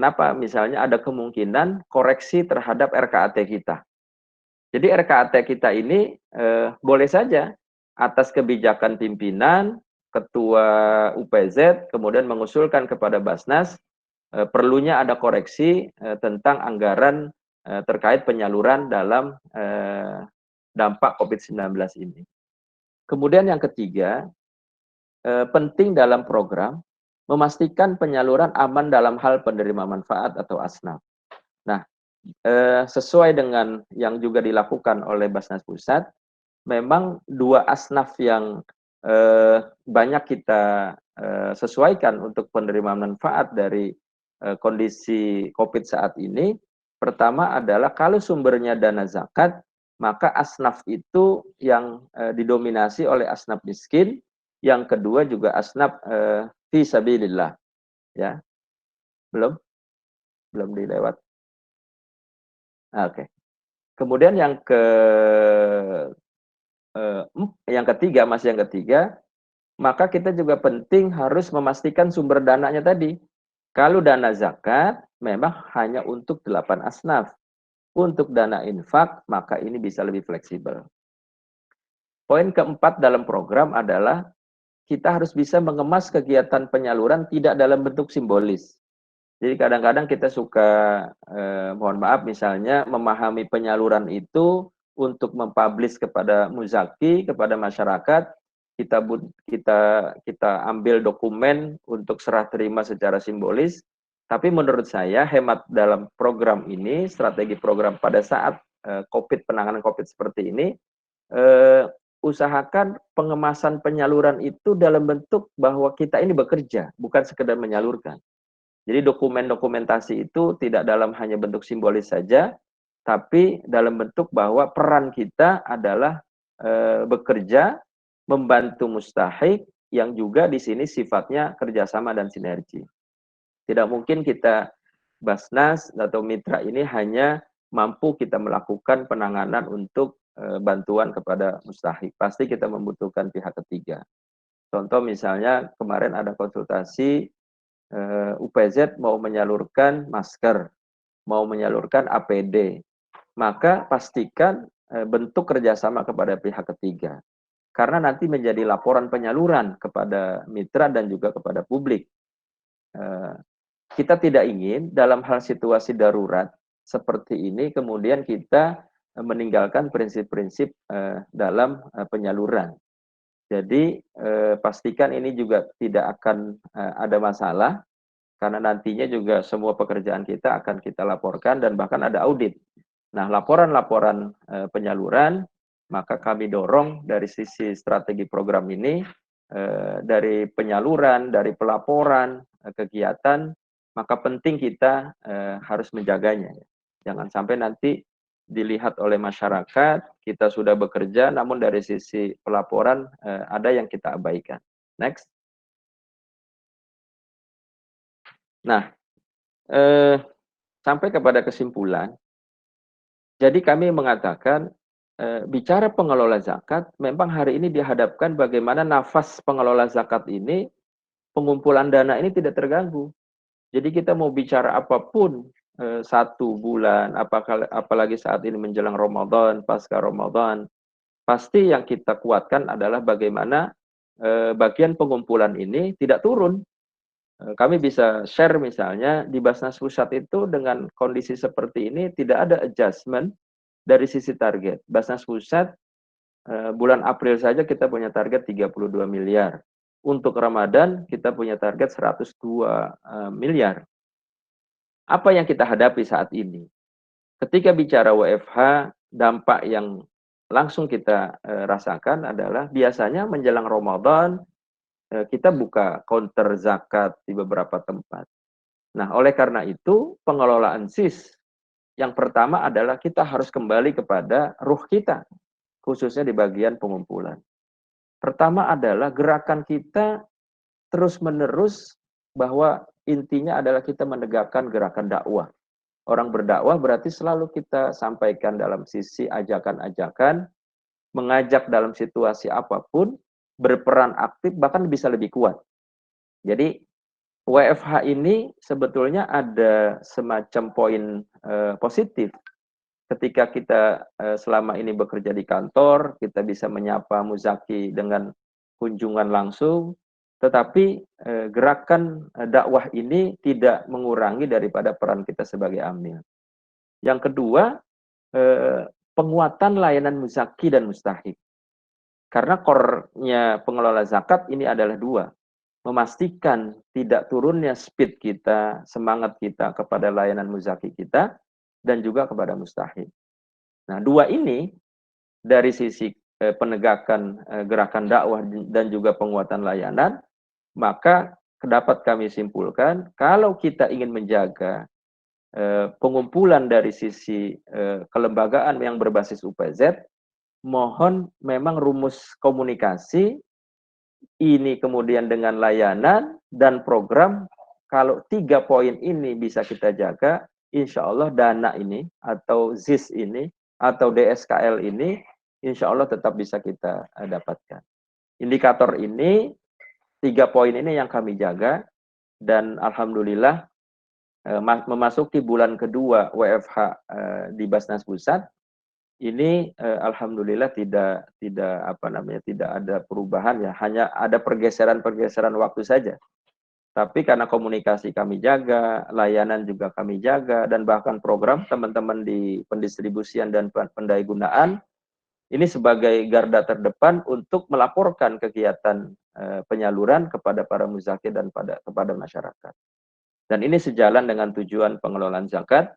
kenapa misalnya ada kemungkinan koreksi terhadap RKAT kita. Jadi RKAT kita ini boleh saja atas kebijakan pimpinan, ketua UPZ, kemudian mengusulkan kepada Basnas perlunya ada koreksi tentang anggaran terkait penyaluran dalam dampak COVID-19 ini. Kemudian yang ketiga, penting dalam program memastikan penyaluran aman dalam hal penerima manfaat atau asnaf. Nah, sesuai dengan yang juga dilakukan oleh Basnas Pusat, memang dua asnaf yang banyak kita sesuaikan untuk penerima manfaat dari kondisi COVID saat ini. Pertama adalah kalau sumbernya dana zakat, maka asnaf itu yang didominasi oleh asnaf miskin, yang kedua juga asnaf fi sabilillah, ya. Belum dilewat. Oke. Kemudian yang ketiga, maka kita juga penting harus memastikan sumber dananya tadi. Kalau dana zakat memang hanya untuk 8 asnaf. Untuk dana infak, maka ini bisa lebih fleksibel. Poin keempat dalam program adalah kita harus bisa mengemas kegiatan penyaluran tidak dalam bentuk simbolis. Jadi kadang-kadang kita suka, mohon maaf misalnya memahami penyaluran itu untuk mempublish kepada muzaki, kepada masyarakat, kita ambil dokumen untuk serah terima secara simbolis. Tapi menurut saya hemat dalam program ini, strategi program pada saat penanganan COVID seperti ini, usahakan pengemasan penyaluran itu dalam bentuk bahwa kita ini bekerja, bukan sekedar menyalurkan. Jadi dokumen-dokumentasi itu tidak dalam hanya bentuk simbolis saja, tapi dalam bentuk bahwa peran kita adalah bekerja, membantu mustahik, yang juga di sini sifatnya kerjasama dan sinergi. Tidak mungkin kita Basnas atau mitra ini hanya mampu kita melakukan penanganan untuk bantuan kepada mustahik. Pasti kita membutuhkan pihak ketiga. Contoh misalnya kemarin ada konsultasi UPZ mau menyalurkan masker, mau menyalurkan APD, maka pastikan bentuk kerjasama kepada pihak ketiga. Karena nanti menjadi laporan penyaluran kepada mitra dan juga kepada publik. Kita tidak ingin dalam hal situasi darurat seperti ini, kemudian kita meninggalkan prinsip-prinsip dalam penyaluran. Jadi pastikan ini juga tidak akan ada masalah, karena nantinya juga semua pekerjaan kita akan kita laporkan dan bahkan ada audit. Nah, laporan-laporan penyaluran, maka kami dorong dari sisi strategi program ini, dari penyaluran, dari pelaporan, kegiatan, maka penting kita harus menjaganya. Jangan sampai nanti dilihat oleh masyarakat, kita sudah bekerja, namun dari sisi pelaporan ada yang kita abaikan. Next. Nah, sampai kepada kesimpulan, jadi kami mengatakan, bicara pengelola zakat, memang hari ini dihadapkan bagaimana nafas pengelola zakat ini, pengumpulan dana ini tidak terganggu. Jadi kita mau bicara apapun, 1 bulan, apalagi saat ini menjelang Ramadan, pasca Ramadan, pasti yang kita kuatkan adalah bagaimana bagian pengumpulan ini tidak turun. Kami bisa share misalnya di Basnas Pusat itu dengan kondisi seperti ini tidak ada adjustment dari sisi target. Basnas Pusat bulan April saja kita punya target 32 miliar. Untuk Ramadan kita punya target 102 miliar. Apa yang kita hadapi saat ini? Ketika bicara WFH, dampak yang langsung kita rasakan adalah biasanya menjelang Ramadan kita buka counter zakat di beberapa tempat. Nah, oleh karena itu pengelolaan SIS yang pertama adalah kita harus kembali kepada ruh kita, khususnya di bagian pengumpulan. Pertama adalah gerakan kita terus-menerus bahwa intinya adalah kita menegakkan gerakan dakwah. Orang berdakwah berarti selalu kita sampaikan dalam sisi ajakan-ajakan, mengajak dalam situasi apapun, berperan aktif, bahkan bisa lebih kuat. Jadi WFH ini sebetulnya ada semacam poin positif. Ketika kita selama ini bekerja di kantor, kita bisa menyapa muzaki dengan kunjungan langsung, tetapi gerakan dakwah ini tidak mengurangi daripada peran kita sebagai amil. Yang kedua, penguatan layanan muzaki dan mustahik. Karena core-nya pengelola zakat ini adalah dua. Memastikan tidak turunnya speed kita, semangat kita kepada layanan muzaki kita, dan juga kepada mustahik. Nah, dua ini dari sisi penegakan gerakan dakwah dan juga penguatan layanan, maka dapat kami simpulkan, kalau kita ingin menjaga pengumpulan dari sisi kelembagaan yang berbasis UPZ, mohon memang rumus komunikasi ini kemudian dengan layanan dan program, kalau 3 poin ini bisa kita jaga, insya Allah dana ini atau ZIS ini atau DSKL ini insya Allah tetap bisa kita dapatkan. Indikator ini, 3 poin ini yang kami jaga, dan alhamdulillah memasuki bulan kedua WFH di Basnas Pusat, ini alhamdulillah tidak ada perubahan ya, hanya ada pergeseran waktu saja. Tapi karena komunikasi kami jaga, layanan juga kami jaga, dan bahkan program teman-teman di pendistribusian dan pendayagunaan ini sebagai garda terdepan untuk melaporkan kegiatan penyaluran kepada para muzaki dan kepada masyarakat. Dan ini sejalan dengan tujuan pengelolaan zakat,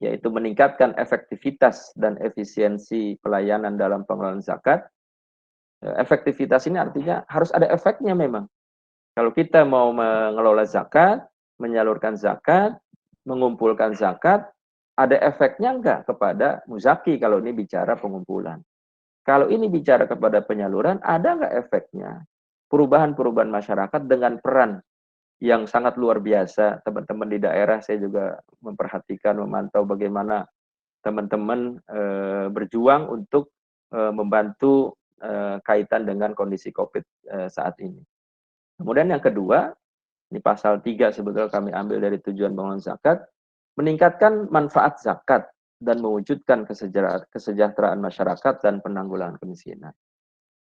yaitu meningkatkan efektivitas dan efisiensi pelayanan dalam pengelolaan zakat. Efektivitas ini artinya harus ada efeknya memang. Kalau kita mau mengelola zakat, menyalurkan zakat, mengumpulkan zakat, ada efeknya enggak kepada muzaki kalau ini bicara pengumpulan. Kalau ini bicara kepada penyaluran, ada enggak efeknya? Perubahan-perubahan masyarakat dengan peran yang sangat luar biasa. Teman-teman di daerah saya juga memperhatikan, memantau bagaimana teman-teman berjuang untuk membantu kaitan dengan kondisi COVID saat ini. Kemudian yang kedua, ini pasal 3 sebetulnya kami ambil dari tujuan pengelolaan zakat, meningkatkan manfaat zakat dan mewujudkan kesejahteraan masyarakat dan penanggulangan kemiskinan.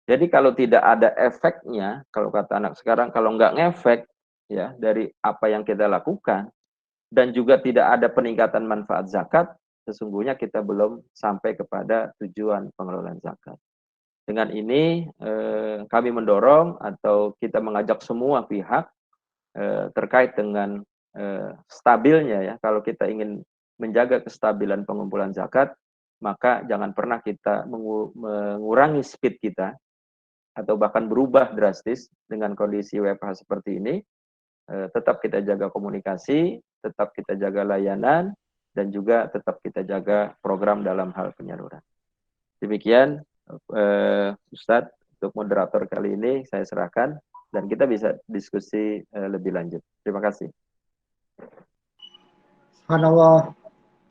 Jadi kalau tidak ada efeknya, kalau kata anak sekarang, kalau nggak ngefek ya dari apa yang kita lakukan, dan juga tidak ada peningkatan manfaat zakat, sesungguhnya kita belum sampai kepada tujuan pengelolaan zakat. Dengan ini kami mendorong atau kita mengajak semua pihak terkait dengan stabilnya ya, kalau kita ingin menjaga kestabilan pengumpulan zakat, maka jangan pernah kita mengurangi speed kita atau bahkan berubah drastis dengan kondisi WFH seperti ini. Tetap kita jaga komunikasi, tetap kita jaga layanan, dan juga tetap kita jaga program dalam hal penyaluran. Demikian Ustadz, untuk moderator kali ini saya serahkan, dan kita bisa diskusi lebih lanjut. Terima kasih. Subhanallah.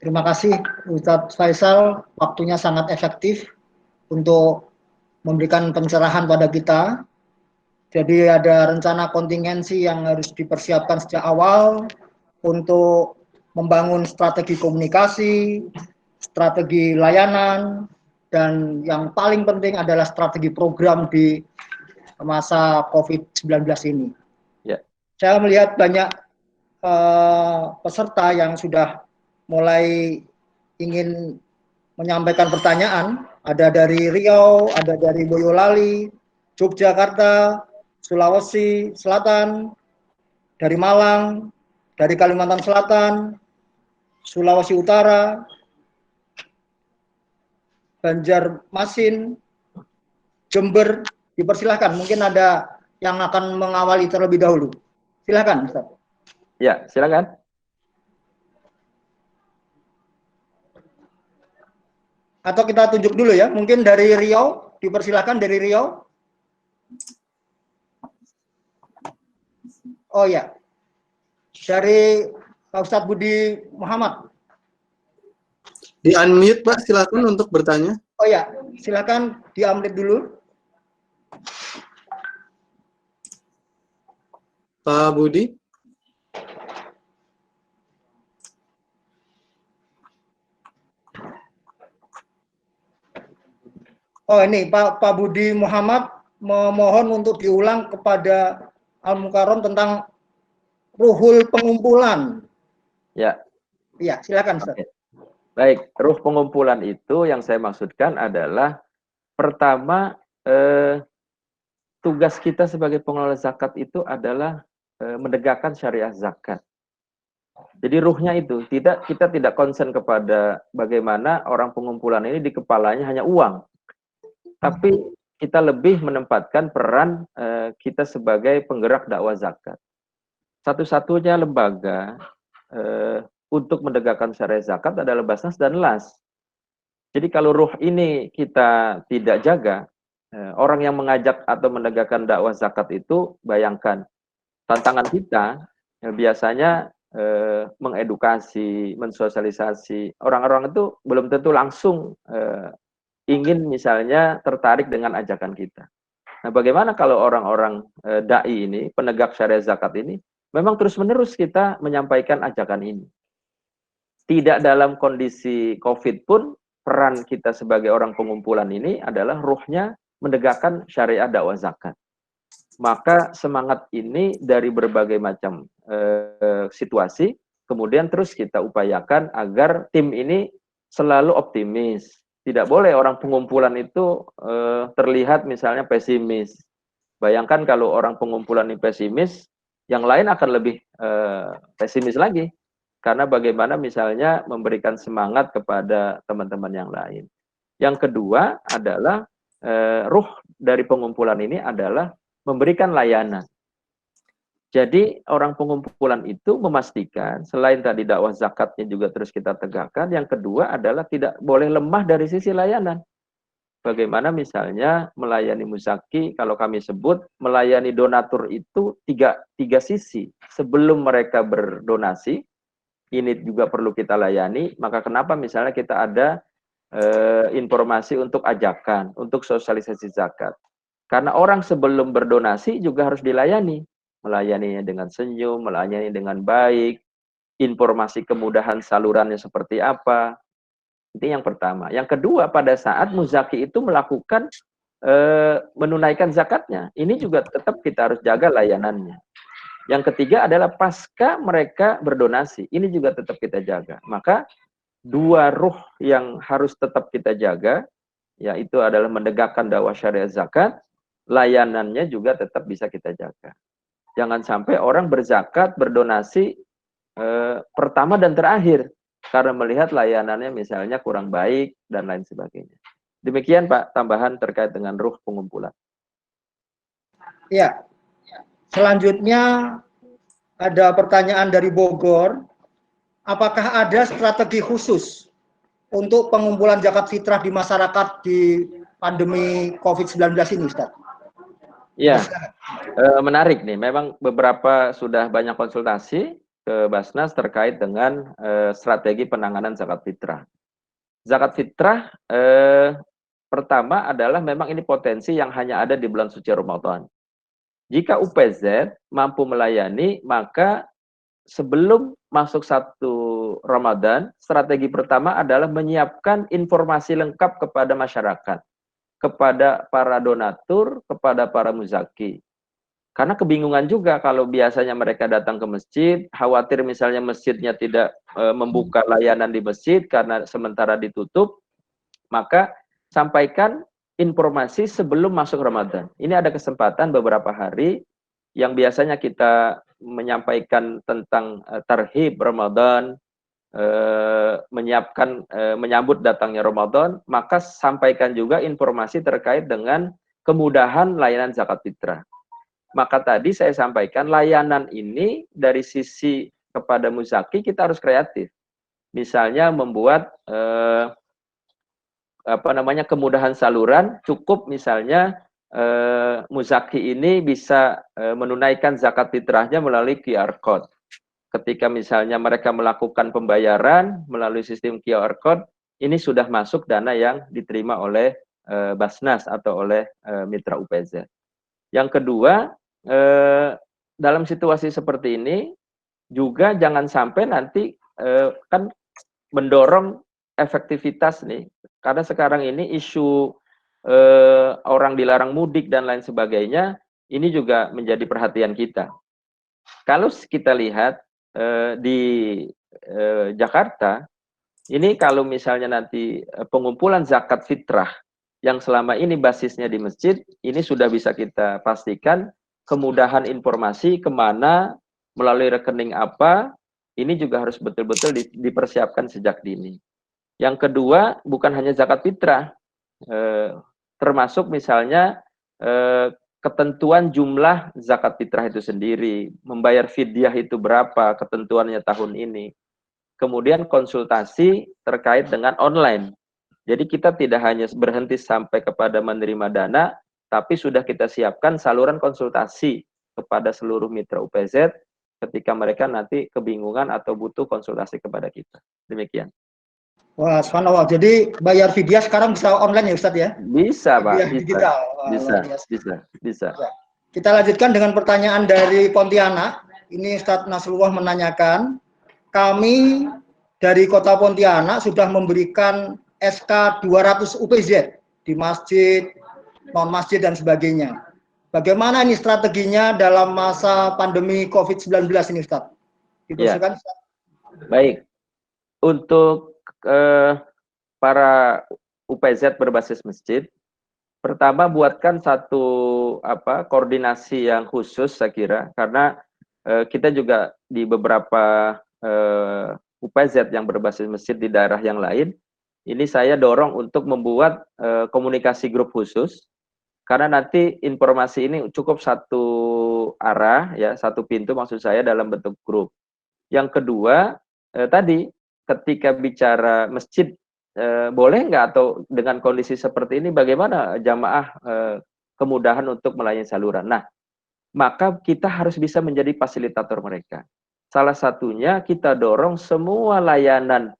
Terima kasih Ustadz Faisal, waktunya sangat efektif untuk memberikan pencerahan pada kita. Jadi ada rencana kontingensi yang harus dipersiapkan sejak awal untuk membangun strategi komunikasi, strategi layanan, dan yang paling penting adalah strategi program di masa COVID-19 ini. Ya. Saya melihat banyak peserta yang sudah mulai ingin menyampaikan pertanyaan. Ada dari Riau, ada dari Boyolali, Yogyakarta, Sulawesi Selatan, dari Malang, dari Kalimantan Selatan, Sulawesi Utara, Banjarmasin, Jember. Dipersilahkan, mungkin ada yang akan mengawali terlebih dahulu. Silakan, Ustaz. Ya, silakan. Atau kita tunjuk dulu ya, mungkin dari Riau, dipersilahkan dari Riau. Oh ya, dari Pak Ustadz Budi Muhammad. Di unmute Pak, silakan untuk bertanya. Oh ya, silakan di unmute dulu. Pak Budi. Oh ini Pak Budi Muhammad memohon untuk diulang kepada Al Mukarrom tentang ruhul pengumpulan. Ya. Iya, silakan Ustaz. Oke. Baik, ruh pengumpulan itu yang saya maksudkan adalah pertama tugas kita sebagai pengelola zakat itu adalah menegakkan syariah zakat. Jadi ruhnya itu kita tidak konsen kepada bagaimana orang pengumpulan ini di kepalanya hanya uang, tapi kita lebih menempatkan peran kita sebagai penggerak dakwah zakat. Satu-satunya lembaga untuk menegakkan syariah zakat adalah Basnas dan LAS. Jadi kalau ruh ini kita tidak jaga, orang yang mengajak atau menegakkan dakwah zakat itu, bayangkan tantangan kita biasanya mengedukasi, mensosialisasi. Orang-orang itu belum tentu langsung ingin misalnya tertarik dengan ajakan kita. Nah, bagaimana kalau orang-orang dai ini, penegak syariah zakat ini, memang terus-menerus kita menyampaikan ajakan ini. Tidak dalam kondisi COVID pun, peran kita sebagai orang pengumpulan ini adalah ruhnya menegakkan syariah dakwah zakat. Maka semangat ini dari berbagai macam situasi, kemudian terus kita upayakan agar tim ini selalu optimis. Tidak boleh orang pengumpulan itu terlihat misalnya pesimis. Bayangkan kalau orang pengumpulan ini pesimis, yang lain akan lebih pesimis lagi. Karena bagaimana misalnya memberikan semangat kepada teman-teman yang lain. Yang kedua adalah ruh dari pengumpulan ini adalah memberikan layanan. Jadi orang pengumpulan itu memastikan selain tadi dakwah zakatnya juga terus kita tegakkan, yang kedua adalah tidak boleh lemah dari sisi layanan. Bagaimana misalnya melayani muzaki, kalau kami sebut melayani donatur itu tiga sisi. Sebelum mereka berdonasi, ini juga perlu kita layani, maka kenapa misalnya kita ada informasi untuk ajakan, untuk sosialisasi zakat. Karena orang sebelum berdonasi juga harus dilayani. Melayaninya dengan senyum, melayani dengan baik, informasi kemudahan salurannya seperti apa. Itu yang pertama. Yang kedua, pada saat muzaki itu melakukan menunaikan zakatnya, ini juga tetap kita harus jaga layanannya. Yang ketiga adalah pasca mereka berdonasi, ini juga tetap kita jaga. Maka dua ruh yang harus tetap kita jaga, yaitu adalah menegakkan dakwah syariah zakat, layanannya juga tetap bisa kita jaga. Jangan sampai orang berzakat, berdonasi pertama dan terakhir, karena melihat layanannya misalnya kurang baik dan lain sebagainya. Demikian Pak, tambahan terkait dengan ruh pengumpulan. Ya, selanjutnya ada pertanyaan dari Bogor. Apakah ada strategi khusus untuk pengumpulan zakat fitrah di masyarakat di pandemi COVID-19 ini, Ustaz? Iya, menarik nih. Memang beberapa sudah banyak konsultasi ke Basnas terkait dengan strategi penanganan zakat fitrah. Zakat fitrah pertama adalah memang ini potensi yang hanya ada di bulan suci Ramadan. Jika UPZ mampu melayani, maka sebelum masuk satu Ramadan, strategi pertama adalah menyiapkan informasi lengkap kepada masyarakat, kepada para donatur, kepada para muzaki. Karena kebingungan juga kalau biasanya mereka datang ke masjid, khawatir misalnya masjidnya tidak membuka layanan di masjid karena sementara ditutup, maka sampaikan informasi sebelum masuk Ramadan. Ini ada kesempatan beberapa hari yang biasanya kita menyampaikan tentang tarhib Ramadan, menyiapkan menyambut datangnya Ramadan, maka sampaikan juga informasi terkait dengan kemudahan layanan zakat fitrah. Maka tadi saya sampaikan layanan ini dari sisi kepada muzaki kita harus kreatif. Misalnya membuat kemudahan saluran, cukup misalnya muzaki ini bisa menunaikan zakat fitrahnya melalui QR code. Ketika misalnya mereka melakukan pembayaran melalui sistem QR code, ini sudah masuk dana yang diterima oleh Basnas atau oleh mitra UPZ. Yang kedua, dalam situasi seperti ini juga jangan sampai nanti kan mendorong efektivitas nih, karena sekarang ini isu orang dilarang mudik dan lain sebagainya, ini juga menjadi perhatian kita. Kalau kita lihat di Jakarta, ini kalau misalnya nanti pengumpulan zakat fitrah yang selama ini basisnya di masjid, ini sudah bisa kita pastikan kemudahan informasi kemana, melalui rekening apa, ini juga harus betul-betul dipersiapkan sejak dini. Yang kedua, bukan hanya zakat fitrah, termasuk misalnya ketentuan jumlah zakat fitrah itu sendiri, membayar fidyah itu berapa, ketentuannya tahun ini. Kemudian konsultasi terkait dengan online. Jadi kita tidak hanya berhenti sampai kepada menerima dana, tapi sudah kita siapkan saluran konsultasi kepada seluruh mitra UPZ ketika mereka nanti kebingungan atau butuh konsultasi kepada kita. Demikian. Wah, subhanallah. Jadi bayar fidyah sekarang bisa online ya Ustadz ya? Bisa, Pak. Fidyah digital. Wah, Bisa. Kita lanjutkan dengan pertanyaan dari Pontianak. Ini Ustadz Nasrullah menanyakan, kami dari Kota Pontianak sudah memberikan SK 200 UPZ di masjid, non-masjid dan sebagainya. Bagaimana ini strateginya dalam masa pandemi COVID-19 ini Ustaz? Dipersilakan, Ustaz. Baik. Untuk para UPZ berbasis masjid, pertama buatkan satu koordinasi yang khusus saya kira, karena kita juga di beberapa UPZ yang berbasis masjid di daerah yang lain, ini saya dorong untuk membuat komunikasi grup khusus, karena nanti informasi ini cukup satu arah, ya, satu pintu maksud saya dalam bentuk grup. Yang kedua, tadi ketika bicara masjid, boleh nggak atau dengan kondisi seperti ini bagaimana jamaah kemudahan untuk melayani saluran. Nah, maka kita harus bisa menjadi fasilitator mereka. Salah satunya kita dorong semua layanan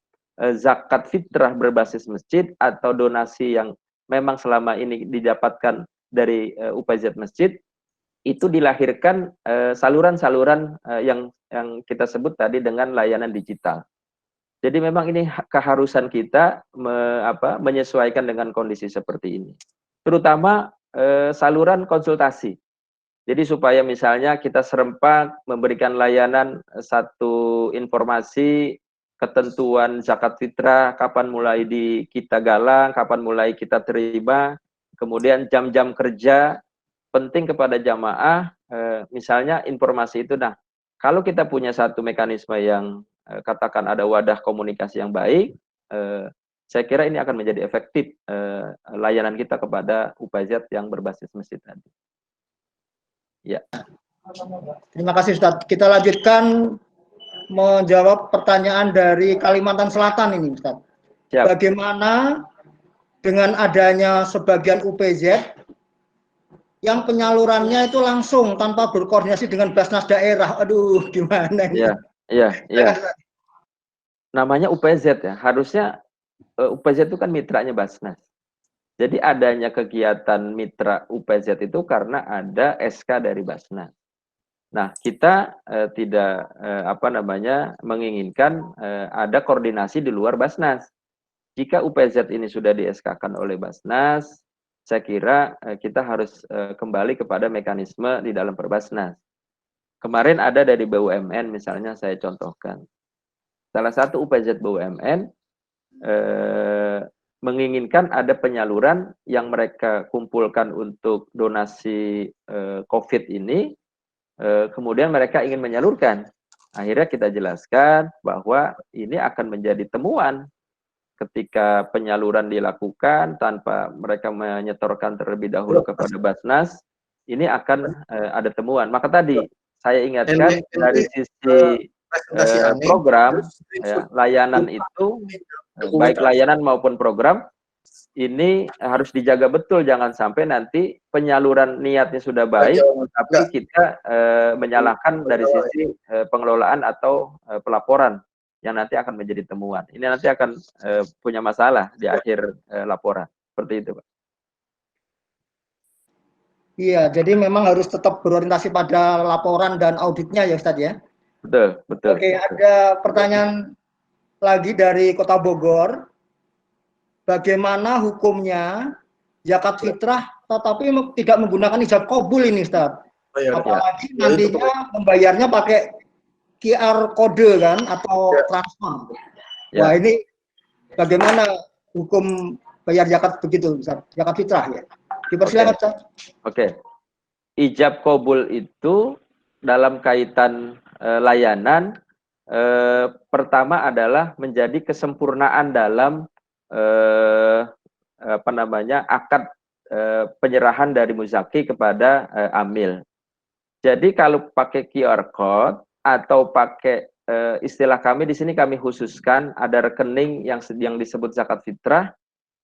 zakat fitrah berbasis masjid atau donasi yang memang selama ini didapatkan dari UPZ masjid, itu dilahirkan saluran-saluran yang kita sebut tadi dengan layanan digital. Jadi memang ini keharusan kita menyesuaikan dengan kondisi seperti ini. Terutama saluran konsultasi. Jadi supaya misalnya kita serempak memberikan layanan satu informasi ketentuan zakat fitrah, kapan mulai kita galang, kapan mulai kita terima, kemudian jam-jam kerja, penting kepada jamaah, misalnya informasi itu. Nah, kalau kita punya satu mekanisme yang katakan ada wadah komunikasi yang baik, saya kira ini akan menjadi efektif layanan kita kepada UPZ yang berbasis masjid tadi. Ya. Terima kasih Ustadz. Kita lanjutkan menjawab pertanyaan dari Kalimantan Selatan ini Ustadz. Siap. Bagaimana dengan adanya sebagian UPZ yang penyalurannya itu langsung tanpa berkoordinasi dengan Basnas daerah? Aduh, gimana ini? Iya. Namanya UPZ ya. Harusnya UPZ itu kan mitranya Basnas. Jadi adanya kegiatan mitra UPZ itu karena ada SK dari Basnas. Nah, kita tidak menginginkan ada koordinasi di luar Basnas. Jika UPZ ini sudah di SK-kan oleh Basnas, saya kira kita harus kembali kepada mekanisme di dalam Perbasnas. Kemarin ada dari BUMN misalnya, saya contohkan. Salah satu UPZ BUMN menginginkan ada penyaluran yang mereka kumpulkan untuk donasi COVID ini, kemudian mereka ingin menyalurkan. Akhirnya kita jelaskan bahwa ini akan menjadi temuan ketika penyaluran dilakukan tanpa mereka menyetorkan terlebih dahulu kepada Basnas, ini akan ada temuan. Maka tadi saya ingatkan dari sisi program, ya, layanan itu, baik layanan maupun program, ini harus dijaga betul, jangan sampai nanti penyaluran niatnya sudah baik, tapi kita menyalahkan dari sisi pengelolaan atau pelaporan yang nanti akan menjadi temuan. Ini nanti akan punya masalah di akhir laporan. Seperti itu, Pak. Iya, jadi memang harus tetap berorientasi pada laporan dan auditnya ya Ustadz ya? Betul. Oke, ada pertanyaan lagi dari Kota Bogor. Bagaimana hukumnya zakat fitrah tetapi tidak menggunakan ijab kabul ini Ustaz. Oh, ya, Apalagi ya. nantinya membayarnya pakai QR kode kan atau transfer. Ya. Wah, ini bagaimana hukum bayar zakat begitu Ustaz? Zakat fitrah ya. Dipersilakan Ustaz. Oke. Ijab kabul itu dalam kaitan layanan pertama adalah menjadi kesempurnaan dalam akad penyerahan dari muzaki kepada amil. Jadi kalau pakai QR code atau pakai istilah kami di sini kami khususkan ada rekening yang disebut zakat fitrah,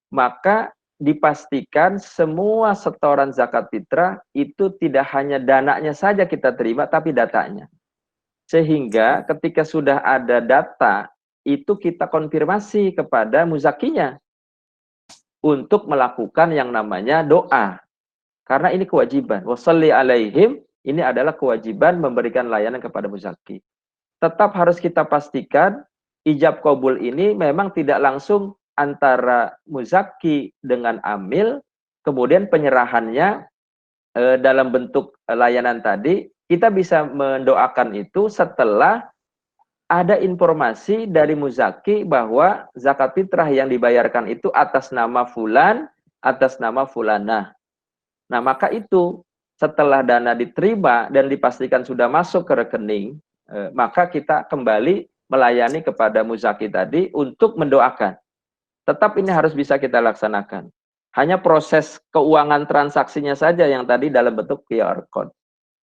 maka dipastikan semua setoran zakat fitrah itu tidak hanya dananya saja kita terima, tapi datanya. Sehingga ketika sudah ada data, itu kita konfirmasi kepada muzakinya untuk melakukan yang namanya doa. Karena ini kewajiban. Wassalli alaihim, ini adalah kewajiban memberikan layanan kepada muzaki. Tetap harus kita pastikan ijab kabul ini memang tidak langsung antara muzaki dengan amil, kemudian penyerahannya dalam bentuk layanan tadi, kita bisa mendoakan itu setelah ada informasi dari muzaki bahwa zakat fitrah yang dibayarkan itu atas nama fulan, atas nama fulanah. Nah, maka itu setelah dana diterima dan dipastikan sudah masuk ke rekening, maka kita kembali melayani kepada muzaki tadi untuk mendoakan. Tetap ini harus bisa kita laksanakan. Hanya proses keuangan transaksinya saja yang tadi dalam bentuk QR code.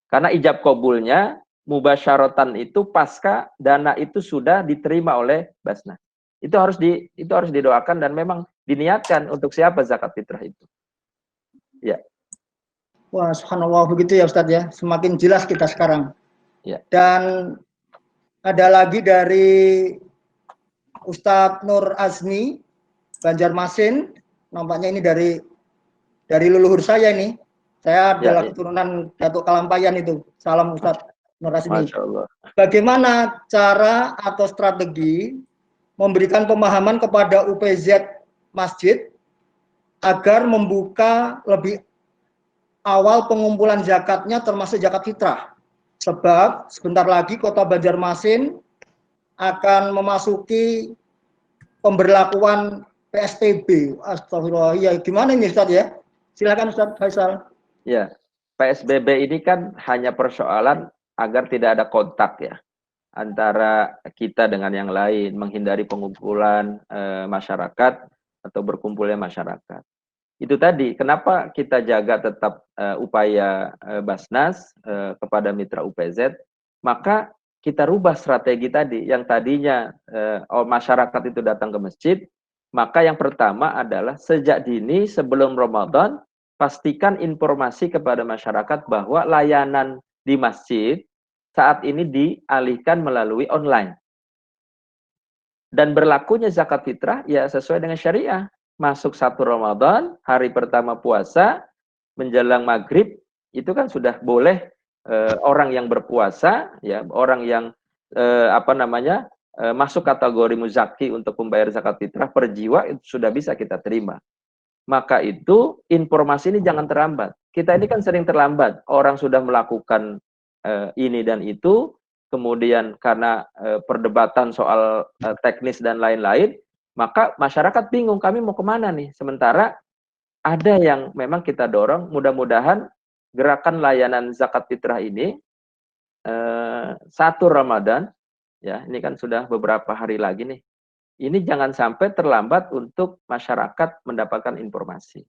Karena ijab kabulnya, mubasyaratan itu pasca dana itu sudah diterima oleh Basnas. Itu harus didoakan dan memang diniatkan untuk siapa zakat fitrah itu. Ya. Wah, subhanallah begitu ya Ustadz ya. Semakin jelas kita sekarang. Ya. Dan ada lagi dari Ustadz Nur Azmi Banjarmasin, nampaknya ini dari leluhur saya ini. Saya adalah keturunan Datuk Kalampayan itu. Salam Ustadz Nur Azmi. Masya Allah. Bagaimana cara atau strategi memberikan pemahaman kepada UPZ masjid agar membuka lebih awal pengumpulan zakatnya termasuk zakat fitrah? Sebab sebentar lagi Kota Banjarmasin akan memasuki pemberlakuan PSBB. Astagfirullah. Ya, gimana ini Ustaz ya? Silakan Ustaz Faisal. Ya, PSBB ini kan hanya persoalan agar tidak ada kontak ya antara kita dengan yang lain, menghindari pengumpulan masyarakat atau berkumpulnya masyarakat. Itu tadi, kenapa kita jaga tetap upaya Basnas kepada mitra UPZ, maka kita rubah strategi tadi, yang tadinya masyarakat itu datang ke masjid, maka yang pertama adalah sejak dini sebelum Ramadan, pastikan informasi kepada masyarakat bahwa layanan di masjid saat ini dialihkan melalui online. Dan berlakunya zakat fitrah ya sesuai dengan syariah. Masuk 1 Ramadan, hari pertama puasa, menjelang maghrib, itu kan sudah boleh orang yang berpuasa, ya orang yang masuk kategori muzaki untuk membayar zakat fitrah per jiwa, itu sudah bisa kita terima. Maka itu informasi ini jangan terlambat. Kita ini kan sering terlambat. Orang sudah melakukan ini dan itu, kemudian karena perdebatan soal teknis dan lain-lain, maka masyarakat bingung, kami mau kemana nih? Sementara ada yang memang kita dorong, mudah-mudahan gerakan layanan zakat fitrah ini 1 Ramadan, ya ini kan sudah beberapa hari lagi nih, ini jangan sampai terlambat untuk masyarakat mendapatkan informasi.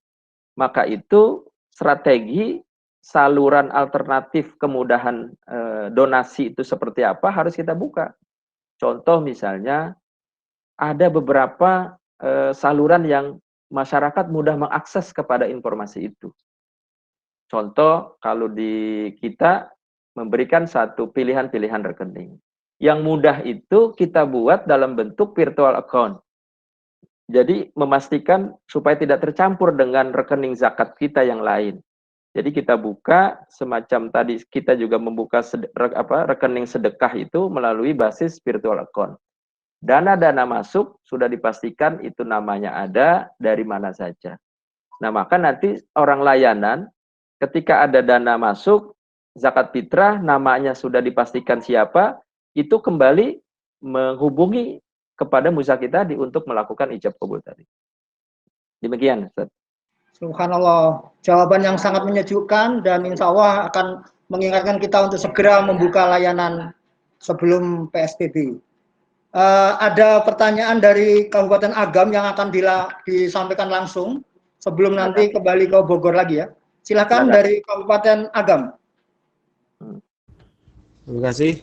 Maka itu strategi saluran alternatif kemudahan donasi itu seperti apa harus kita buka. Contoh misalnya, ada beberapa saluran yang masyarakat mudah mengakses kepada informasi itu. Contoh, kalau di kita memberikan satu pilihan-pilihan rekening. Yang mudah itu kita buat dalam bentuk virtual account. Jadi memastikan supaya tidak tercampur dengan rekening zakat kita yang lain. Jadi kita buka semacam tadi, kita juga membuka rekening sedekah itu melalui basis virtual account. Dana-dana masuk sudah dipastikan itu namanya ada dari mana saja. Nah, maka nanti orang layanan ketika ada dana masuk zakat fitrah, namanya sudah dipastikan siapa, itu kembali menghubungi kepada muzaki tadi untuk melakukan ijab kabul tadi. Demikian, Ustaz. Subhanallah, jawaban yang sangat menyejukkan dan insya Allah akan mengingatkan kita untuk segera membuka layanan sebelum PSBB. Ada pertanyaan dari Kabupaten Agam yang akan disampaikan langsung sebelum nanti kembali ke Bogor lagi ya. Silakan dari Kabupaten Agam. Terima kasih.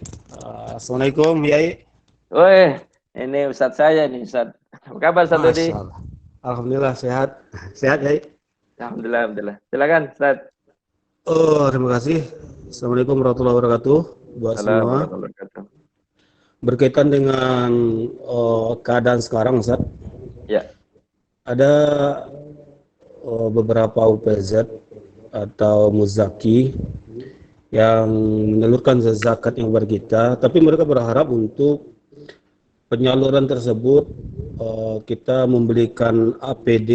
Assalamualaikum, Yai. Woi, ini Ustadz saya nih, Ustadz. Apa kabar, Ustadz Dodi? Alhamdulillah sehat. Sehat, Yai. Alhamdulillah, alhamdulillah. Silakan, Ustadz. Oh, terima kasih. Assalamualaikum warahmatullahi wabarakatuh buat semua. Berkaitan dengan keadaan sekarang, Ustaz. Ya. Ada beberapa UPZ atau muzaki yang menyalurkan zakat yang kepada kita, tapi mereka berharap untuk penyaluran tersebut kita membelikan APD,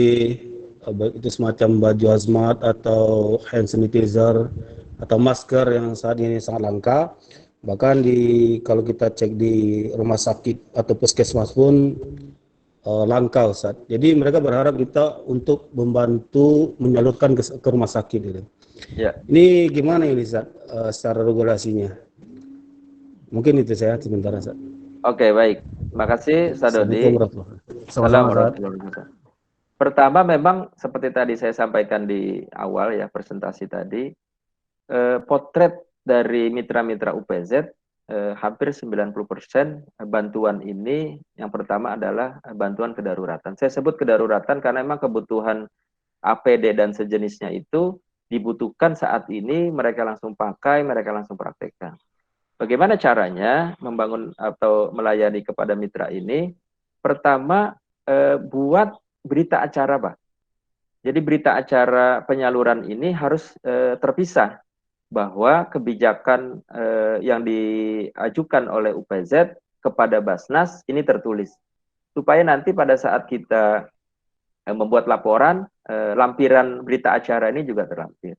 baik itu semacam baju hazmat atau hand sanitizer atau masker yang saat ini sangat langka. Bahkan kalau kita cek di rumah sakit atau puskesmas pun langka, Ustaz. Jadi mereka berharap kita untuk membantu menyalurkan ke rumah sakit gitu. Ya. Ini gimana ini, Ustaz, secara regulasinya? Mungkin itu saya sebentar, Ustaz. Oke, baik. Terima kasih, Ustaz Dodi. Assalamualaikum. Pertama, memang seperti tadi saya sampaikan di awal ya, presentasi tadi, potret dari mitra-mitra UPZ, hampir 90% bantuan ini, yang pertama adalah bantuan kedaruratan. Saya sebut kedaruratan karena memang kebutuhan APD dan sejenisnya itu dibutuhkan saat ini, mereka langsung pakai, mereka langsung praktekkan. Bagaimana caranya membangun atau melayani kepada mitra ini? Pertama, buat berita acara, Pak. Jadi berita acara penyaluran ini harus terpisah, bahwa kebijakan yang diajukan oleh UPZ kepada Basnas ini tertulis. Supaya nanti pada saat kita membuat laporan, lampiran berita acara ini juga terlampir.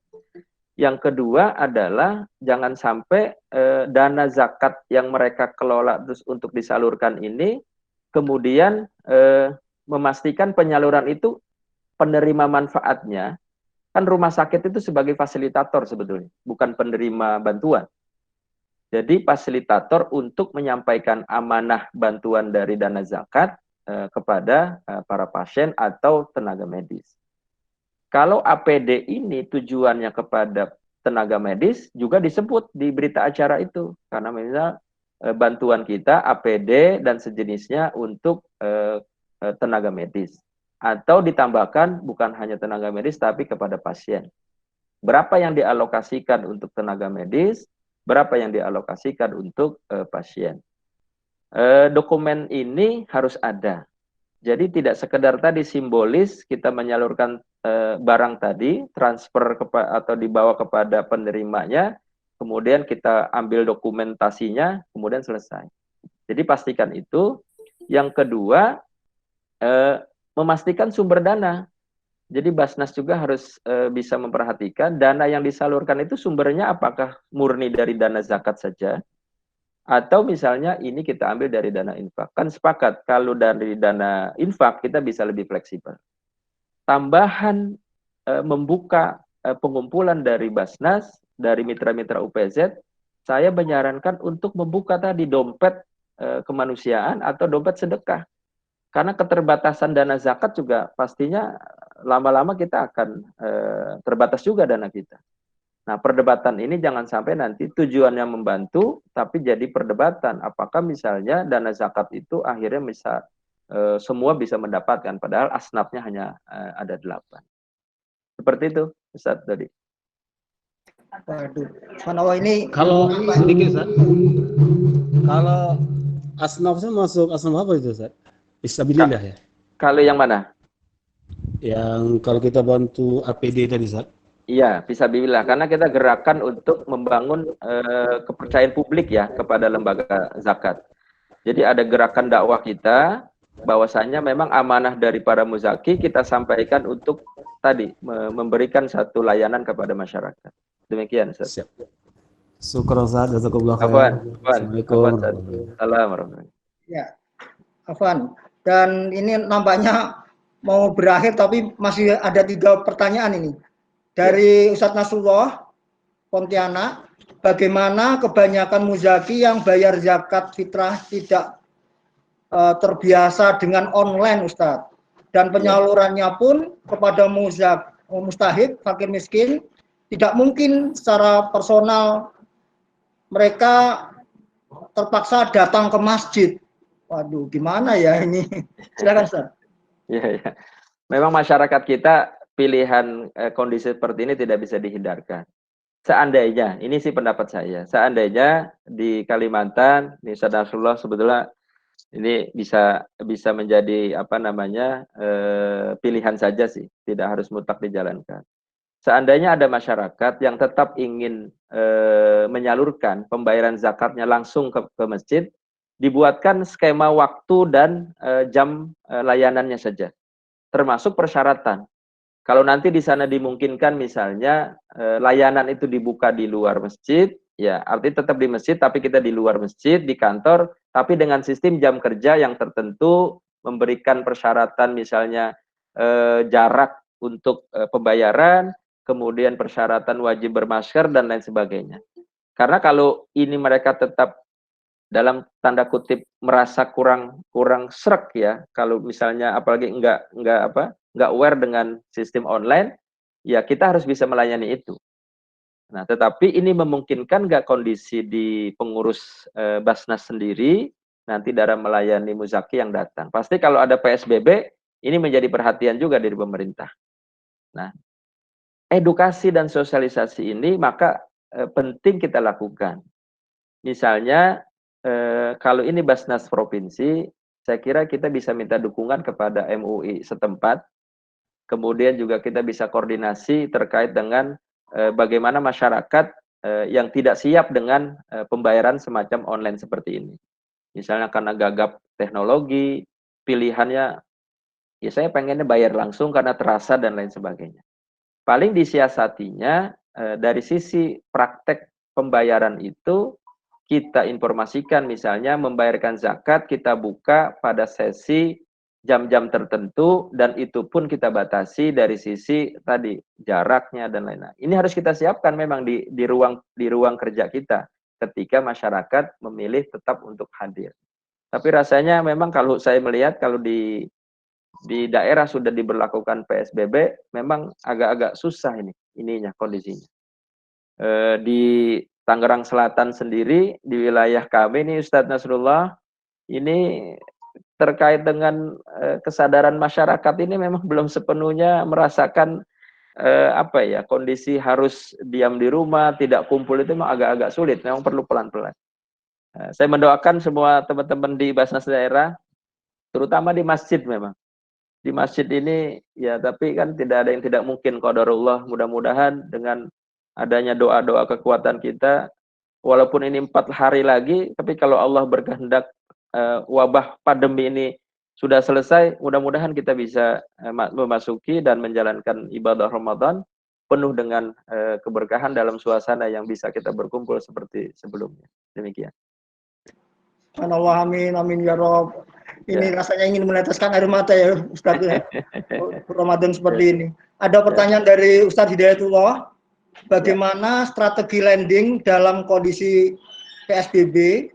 Yang kedua adalah jangan sampai dana zakat yang mereka kelola terus untuk disalurkan ini kemudian memastikan penyaluran itu penerima manfaatnya, kan rumah sakit itu sebagai fasilitator sebetulnya, bukan penerima bantuan. Jadi fasilitator untuk menyampaikan amanah bantuan dari dana zakat kepada para pasien atau tenaga medis. Kalau APD ini tujuannya kepada tenaga medis juga disebut di berita acara itu. Karena misalnya bantuan kita APD dan sejenisnya untuk tenaga medis. Atau ditambahkan bukan hanya tenaga medis tapi kepada pasien. Berapa yang dialokasikan untuk tenaga medis, berapa yang dialokasikan untuk pasien. Dokumen ini harus ada. Jadi tidak sekedar tadi simbolis kita menyalurkan barang tadi, transfer atau dibawa kepada penerimanya, kemudian kita ambil dokumentasinya, kemudian selesai. Jadi pastikan itu. Yang kedua, memastikan sumber dana. Jadi Basnas juga harus bisa memperhatikan dana yang disalurkan itu sumbernya apakah murni dari dana zakat saja, atau misalnya ini kita ambil dari dana infak. Kan sepakat kalau dari dana infak kita bisa lebih fleksibel. Tambahan membuka pengumpulan dari Basnas, dari mitra-mitra UPZ, saya menyarankan untuk membuka tadi dompet kemanusiaan atau dompet sedekah. Karena keterbatasan dana zakat juga pastinya lama-lama kita akan terbatas juga dana kita. Nah, perdebatan ini jangan sampai nanti tujuannya membantu, tapi jadi perdebatan. Apakah misalnya dana zakat itu akhirnya bisa semua bisa mendapatkan, padahal asnafnya hanya ada 8. Seperti itu, Ustaz tadi. Waduh, ini kalau sedikit, Ustaz. Kalau asnafnya masuk asnaf apa itu, Ustaz? Fisabilillah ya. Kalau yang mana? Yang kalau kita bantu APD tadi, Ustaz. Iya, fisabilillah. Karena kita gerakan untuk membangun kepercayaan publik ya kepada lembaga zakat. Jadi ada gerakan dakwah kita, bahwasanya memang amanah dari para muzaki kita sampaikan untuk tadi memberikan satu layanan kepada masyarakat. Demikian, Ustaz. Siap. Syukur Ustaz, jazakumullah Afwan, khair. Afwan, Assalamualaikum. Ustaz. Assalamualaikum. Ya, Afwan. Dan ini nampaknya mau berakhir, tapi masih ada 3 pertanyaan ini. Dari Ustadz Nasrullah, Pontianak, bagaimana kebanyakan muzaki yang bayar zakat fitrah tidak terbiasa dengan online, Ustadz? Dan penyalurannya pun kepada mustahik, fakir miskin, tidak mungkin secara personal mereka terpaksa datang ke masjid. Waduh, gimana ya ini? Silakan, Ustaz. Ya, ya. Memang masyarakat kita pilihan kondisi seperti ini tidak bisa dihindarkan. Seandainya, ini sih pendapat saya, seandainya di Kalimantan, di Ustaz Nasrullah sebetulnya ini bisa menjadi apa namanya pilihan saja sih, tidak harus mutlak dijalankan. Seandainya ada masyarakat yang tetap ingin menyalurkan pembayaran zakatnya langsung ke masjid, dibuatkan skema waktu dan jam layanannya saja, termasuk persyaratan. Kalau nanti di sana dimungkinkan misalnya layanan itu dibuka di luar masjid, ya artinya tetap di masjid tapi kita di luar masjid, di kantor, tapi dengan sistem jam kerja yang tertentu, memberikan persyaratan misalnya jarak untuk pembayaran, kemudian persyaratan wajib bermasker dan lain sebagainya. Karena kalau ini mereka tetap dalam tanda kutip merasa kurang srek ya, kalau misalnya apalagi nggak aware dengan sistem online, ya kita harus bisa melayani itu. Nah, tetapi ini memungkinkan nggak kondisi di pengurus Basnas sendiri nanti dalam melayani muzaki yang datang. Pasti kalau ada PSBB, ini menjadi perhatian juga dari pemerintah. Nah, edukasi dan sosialisasi ini maka penting kita lakukan. Misalnya, kalau ini Basnas Provinsi, saya kira kita bisa minta dukungan kepada MUI setempat. Kemudian juga kita bisa koordinasi terkait dengan bagaimana masyarakat yang tidak siap dengan pembayaran semacam online seperti ini. Misalnya karena gagap teknologi, pilihannya, ya saya pengennya bayar langsung karena terasa dan lain sebagainya. Paling disiasatinya dari sisi praktek pembayaran itu, kita informasikan misalnya membayarkan zakat, kita buka pada sesi jam-jam tertentu, dan itu pun kita batasi dari sisi tadi jaraknya dan lain-lain. Ini harus kita siapkan memang di ruang kerja kita ketika masyarakat memilih tetap untuk hadir. Tapi rasanya memang kalau saya melihat kalau di daerah sudah diberlakukan PSBB, memang agak-agak susah ininya kondisinya. Di Tangerang Selatan sendiri, di wilayah kami ini Ustadz Nasrullah, ini terkait dengan kesadaran masyarakat ini memang belum sepenuhnya merasakan kondisi harus diam di rumah, tidak kumpul itu memang agak-agak sulit, memang perlu pelan-pelan. Saya mendoakan semua teman-teman di Basnas daerah, terutama di masjid memang. Di masjid ini, ya tapi kan tidak ada yang tidak mungkin, qadarullah, mudah-mudahan dengan adanya doa-doa kekuatan kita, walaupun ini 4 hari lagi, tapi kalau Allah berkehendak wabah pandemi ini sudah selesai, mudah-mudahan kita bisa memasuki dan menjalankan ibadah Ramadan penuh dengan keberkahan dalam suasana yang bisa kita berkumpul seperti sebelumnya. Demikian. Allah, amin, amin ya Rob. Ini rasanya ingin meneteskan air mata ya Ustadz ya. Ramadan seperti ini. Ada pertanyaan dari Ustadz Hidayatullah. Bagaimana strategi lending dalam kondisi PSBB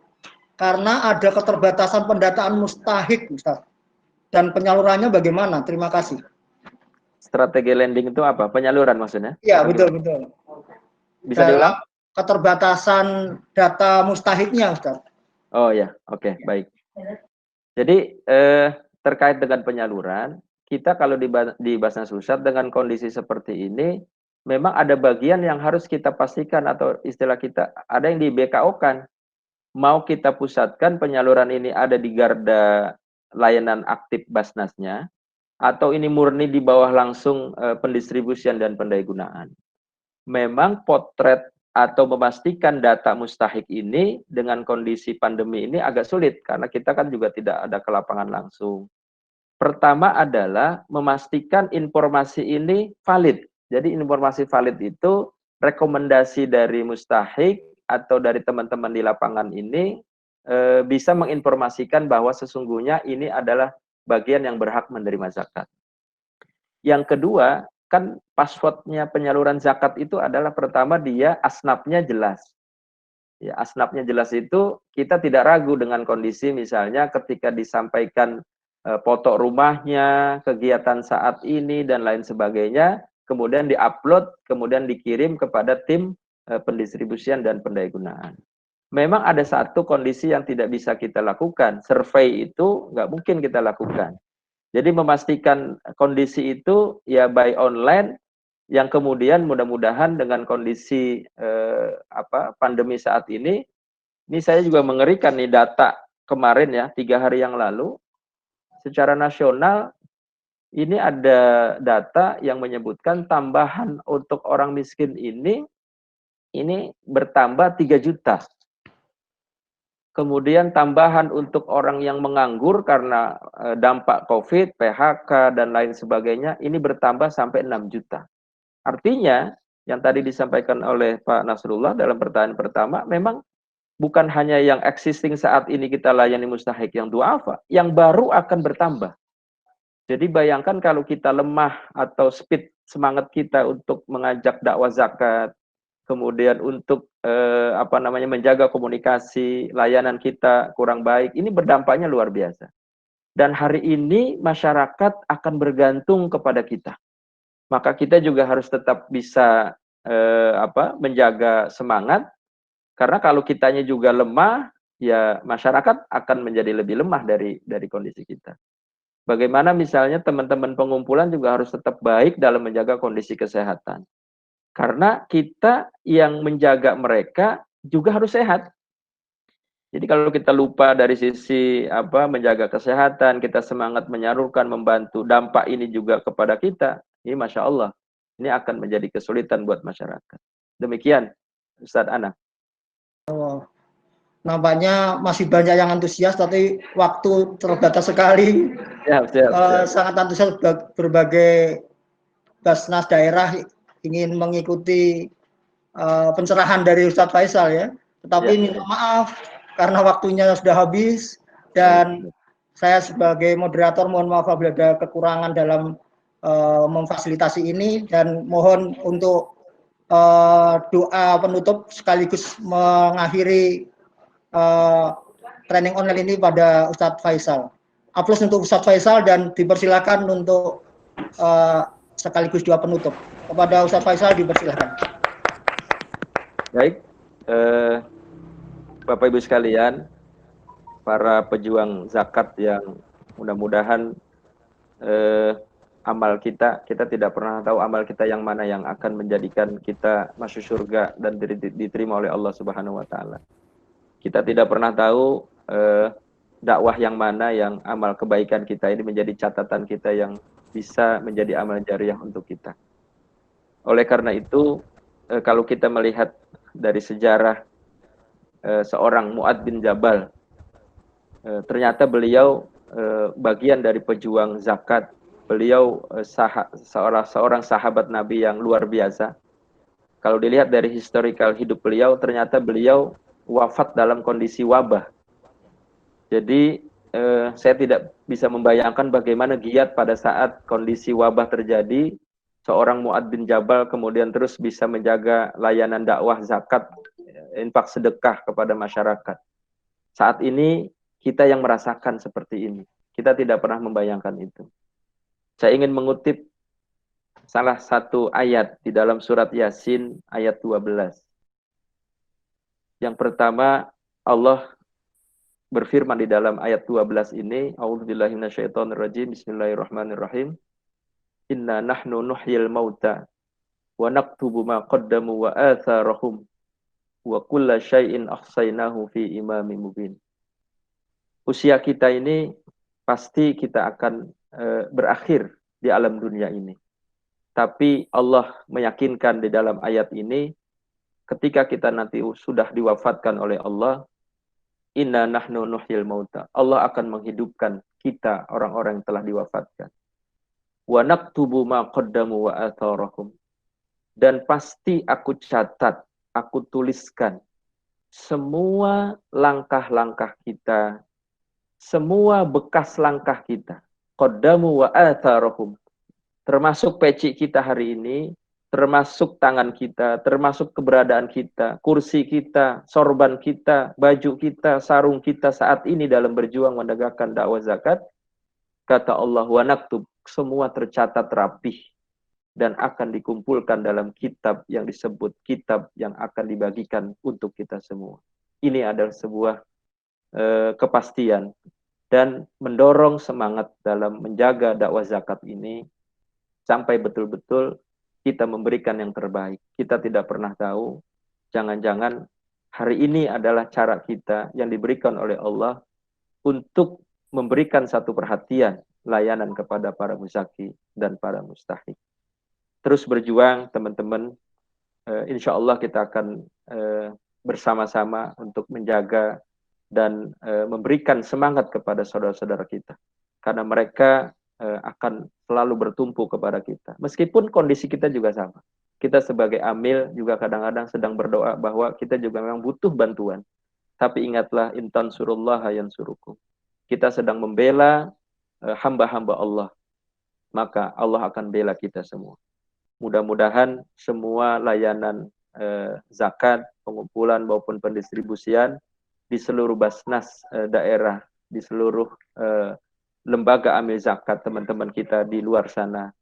karena ada keterbatasan pendataan mustahik, Ustadz? Dan penyalurannya bagaimana? Terima kasih. Strategi lending itu apa? Penyaluran maksudnya? Iya, betul. Bisa diulang? Keterbatasan data mustahiknya, Ustadz. Oh ya, oke, baik. Jadi terkait dengan penyaluran, kita kalau di Basnas Pusat dengan kondisi seperti ini, memang ada bagian yang harus kita pastikan, atau istilah kita ada yang di BKO-kan. Mau kita pusatkan penyaluran ini ada di garda layanan aktif Basnasnya, atau ini murni di bawah langsung pendistribusian dan pendayagunaan. Memang potret atau memastikan data mustahik ini dengan kondisi pandemi ini agak sulit, karena kita kan juga tidak ada ke lapangan langsung. Pertama adalah memastikan informasi ini valid. Jadi informasi valid itu rekomendasi dari mustahik atau dari teman-teman di lapangan ini bisa menginformasikan bahwa sesungguhnya ini adalah bagian yang berhak menerima zakat. Yang kedua, kan passwordnya penyaluran zakat itu adalah pertama dia asnafnya jelas. Ya, asnafnya jelas itu kita tidak ragu dengan kondisi misalnya ketika disampaikan foto rumahnya, kegiatan saat ini dan lain sebagainya, kemudian diupload, kemudian dikirim kepada tim pendistribusian dan pendayagunaan. Memang ada satu kondisi yang tidak bisa kita lakukan, survei itu nggak mungkin kita lakukan. Jadi memastikan kondisi itu ya by online, yang kemudian mudah-mudahan dengan kondisi pandemi saat ini saya juga mengerikan nih data kemarin ya 3 hari yang lalu secara nasional ini ada data yang menyebutkan tambahan untuk orang miskin ini bertambah 3 juta. Kemudian tambahan untuk orang yang menganggur karena dampak COVID, PHK, dan lain sebagainya, ini bertambah sampai 6 juta. Artinya, yang tadi disampaikan oleh Pak Nasrullah dalam pertanyaan pertama, memang bukan hanya yang existing saat ini kita layani mustahik yang du'afa, yang baru akan bertambah. Jadi bayangkan kalau kita lemah atau speed semangat kita untuk mengajak dakwah zakat, kemudian untuk menjaga komunikasi, layanan kita kurang baik, ini berdampaknya luar biasa. Dan hari ini masyarakat akan bergantung kepada kita. Maka kita juga harus tetap bisa menjaga semangat, karena kalau kitanya juga lemah, ya masyarakat akan menjadi lebih lemah dari kondisi kita. Bagaimana misalnya teman-teman pengumpulan juga harus tetap baik dalam menjaga kondisi kesehatan. Karena kita yang menjaga mereka juga harus sehat. Jadi kalau kita lupa dari sisi menjaga kesehatan, kita semangat menyalurkan, membantu, dampak ini juga kepada kita, ini Masya Allah, ini akan menjadi kesulitan buat masyarakat. Demikian, Ustadz Ana. Oh, nampaknya masih banyak yang antusias, tapi waktu terbatas sekali. Siap. Sangat antusias berbagai Basnas daerah ingin mengikuti pencerahan dari Ustadz Faisal ya. Tetapi minta maaf karena waktunya sudah habis, dan saya sebagai moderator mohon maaf apabila ada kekurangan dalam memfasilitasi ini, dan mohon untuk doa penutup sekaligus mengakhiri training online ini pada Ustadz Faisal. Aplaus untuk Ustadz Faisal dan dipersilakan untuk sekaligus doa penutup. Kepada Ustadz Faisal dipersilakan. Baik, Bapak Ibu sekalian, para pejuang zakat yang mudah-mudahan amal kita tidak pernah tahu amal kita yang mana yang akan menjadikan kita masuk surga dan diterima oleh Allah Subhanahu wa taala. Kita tidak pernah tahu dakwah yang mana yang amal kebaikan kita ini menjadi catatan kita yang bisa menjadi amal jariah untuk kita. Oleh karena itu, kalau kita melihat dari sejarah seorang Mu'adz bin Jabal, ternyata beliau bagian dari pejuang zakat. Beliau seorang sahabat Nabi yang luar biasa. Kalau dilihat dari historical hidup beliau, ternyata beliau wafat dalam kondisi wabah. Jadi saya tidak bisa membayangkan bagaimana giat pada saat kondisi wabah terjadi, seorang Mu'adz bin Jabal kemudian terus bisa menjaga layanan dakwah zakat, infak sedekah kepada masyarakat. Saat ini kita yang merasakan seperti ini. Kita tidak pernah membayangkan itu. Saya ingin mengutip salah satu ayat di dalam surat Yasin ayat 12. Yang pertama, Allah berfirman di dalam ayat 12 ini, A'udzubillahi minasyaitonirrajim, Bismillahirrahmanirrahim. Inna nahnu nuhyil mauta wa naktubu ma qaddamu wa atharahum wa kulla syai'in ahsaynahu fi imamin mubin. Usia kita ini pasti kita akan berakhir di alam dunia ini. Tapi Allah meyakinkan di dalam ayat ini, ketika kita nanti sudah diwafatkan oleh Allah, inna nahnu nuhyil mauta, Allah akan menghidupkan kita orang-orang yang telah diwafatkan. Wa naktubu ma qaddamu wa atharahum. Dan pasti aku catat, aku tuliskan semua langkah-langkah kita, semua bekas langkah kita. Qaddamu wa atharahum. Termasuk peci kita hari ini, termasuk tangan kita, termasuk keberadaan kita, kursi kita, sorban kita, baju kita, sarung kita saat ini dalam berjuang menegakkan dakwah zakat. Kata Allah, wa naktub, semua tercatat rapih dan akan dikumpulkan dalam kitab yang disebut kitab yang akan dibagikan untuk kita semua. Ini adalah sebuah kepastian dan mendorong semangat dalam menjaga dakwah zakat ini sampai betul-betul kita memberikan yang terbaik. Kita tidak pernah tahu, jangan-jangan hari ini adalah cara kita yang diberikan oleh Allah untuk memberikan satu perhatian, layanan kepada para muzaki dan para mustahik. Terus berjuang teman-teman, insya Allah kita akan bersama-sama untuk menjaga dan memberikan semangat kepada saudara-saudara kita. Karena mereka akan selalu bertumpu kepada kita. Meskipun kondisi kita juga sama. Kita sebagai amil juga kadang-kadang sedang berdoa bahwa kita juga memang butuh bantuan. Tapi ingatlah, intan surullaha yansurukum. Kita sedang membela hamba-hamba Allah. Maka Allah akan bela kita semua. Mudah-mudahan semua layanan zakat, pengumpulan maupun pendistribusian di seluruh basnas daerah, di seluruh lembaga amil zakat teman-teman kita di luar sana,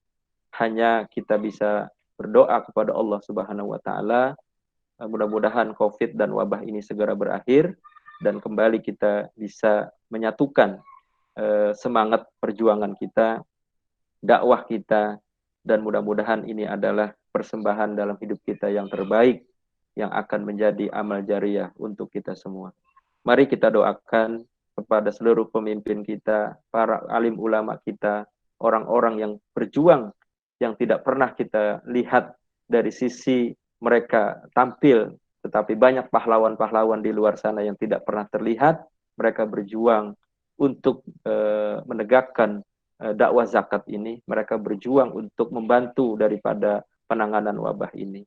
hanya kita bisa berdoa kepada Allah Subhanahu wa taala, mudah-mudahan Covid dan wabah ini segera berakhir dan kembali kita bisa menyatukan semangat perjuangan kita, dakwah kita, dan mudah-mudahan ini adalah persembahan dalam hidup kita yang terbaik yang akan menjadi amal jariyah untuk kita semua. Mari kita doakan kepada seluruh pemimpin kita, para alim ulama kita, orang-orang yang berjuang, yang tidak pernah kita lihat dari sisi mereka tampil, tetapi banyak pahlawan-pahlawan di luar sana yang tidak pernah terlihat, mereka berjuang untuk menegakkan dakwah zakat ini, mereka berjuang untuk membantu daripada penanganan wabah ini.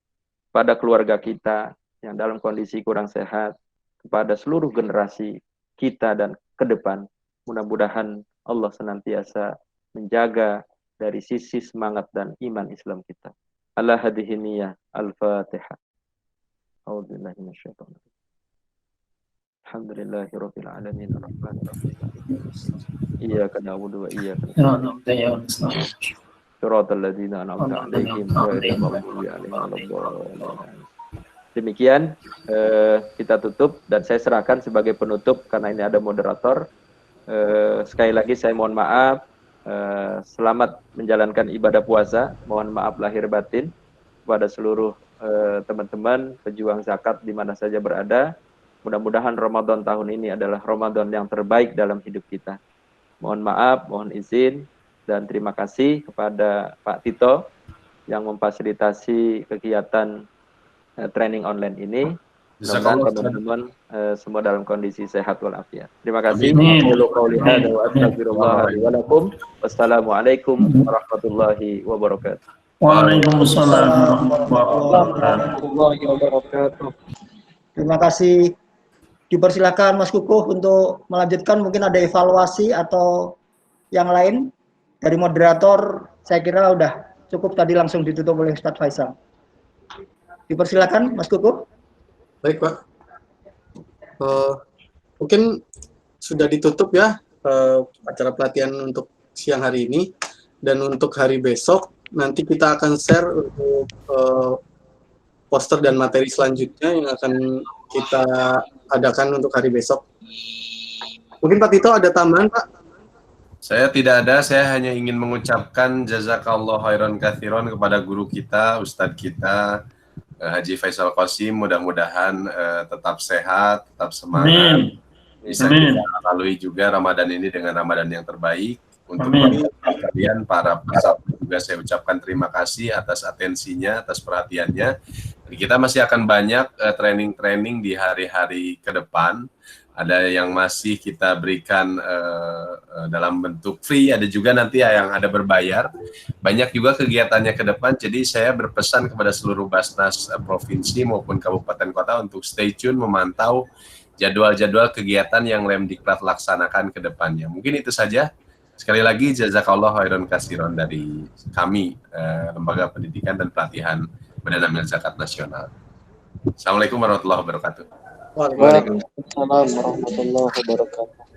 Pada keluarga kita yang dalam kondisi kurang sehat, kepada seluruh generasi kita dan ke depan, mudah-mudahan Allah senantiasa menjaga dari sisi semangat dan iman Islam kita. Ala hadhihi niyyah, al-Fatihah. A'udzubillahi minasyaitonir rajim. Alhamdulillahirabbil alamin arrahmanir rahim. Iyyaka na'budu wa iyyaka nasta'in. Shiratal ladzina an'amta 'alaihim ghairil maghdubi 'alaihim waladdallin. Demikian kita tutup dan saya serahkan sebagai penutup karena ini ada moderator. Sekali lagi saya mohon maaf. Selamat menjalankan ibadah puasa. Mohon maaf lahir batin kepada seluruh teman-teman pejuang zakat di mana saja berada. Mudah-mudahan Ramadan tahun ini adalah Ramadan yang terbaik dalam hidup kita. Mohon maaf, mohon izin dan terima kasih kepada Pak Tito yang memfasilitasi kegiatan training online ini. Mudah-mudahan teman-teman semua dalam kondisi sehat walafiat. Terima kasih. Wassalamualaikum warahmatullahi wabarakatuh. Waalaikumsalam warahmatullahi wabarakatuh. Terima kasih. Dipersilakan Mas Kukuh untuk melanjutkan, mungkin ada evaluasi atau yang lain dari moderator. Saya kira udah cukup, tadi langsung ditutup oleh Ustadz Faisal. Dipersilakan Mas Kukuh. Baik Pak, mungkin sudah ditutup ya acara pelatihan untuk siang hari ini, dan untuk hari besok nanti kita akan share untuk poster dan materi selanjutnya yang akan kita adakan untuk hari besok. Mungkin Pak Tito ada tambahan Pak? Saya tidak ada, saya hanya ingin mengucapkan jazakallah khairan katsiran kepada guru kita, Ustadz kita, Haji Faisal Qasim. Mudah-mudahan tetap sehat, tetap semangat. Bisa kita lalui juga Ramadan ini dengan Ramadan yang terbaik. Untuk kalian para peserta juga saya ucapkan terima kasih atas atensinya, atas perhatiannya. Jadi kita masih akan banyak training-training di hari-hari ke depan. ada yang masih kita berikan dalam bentuk free, ada juga nanti yang ada berbayar. Banyak juga kegiatannya ke depan, jadi saya berpesan kepada seluruh Basnas provinsi maupun kabupaten kota untuk stay tune memantau jadwal-jadwal kegiatan yang Lemdiklat laksanakan ke depannya. Mungkin itu saja. Sekali lagi jazakallah khairan katsiran dari kami, Lembaga Pendidikan dan Pelatihan Badan Amil Zakat Nasional. Assalamualaikum warahmatullahi wabarakatuh. Waalaikumsalam warahmatullahi wabarakatuh.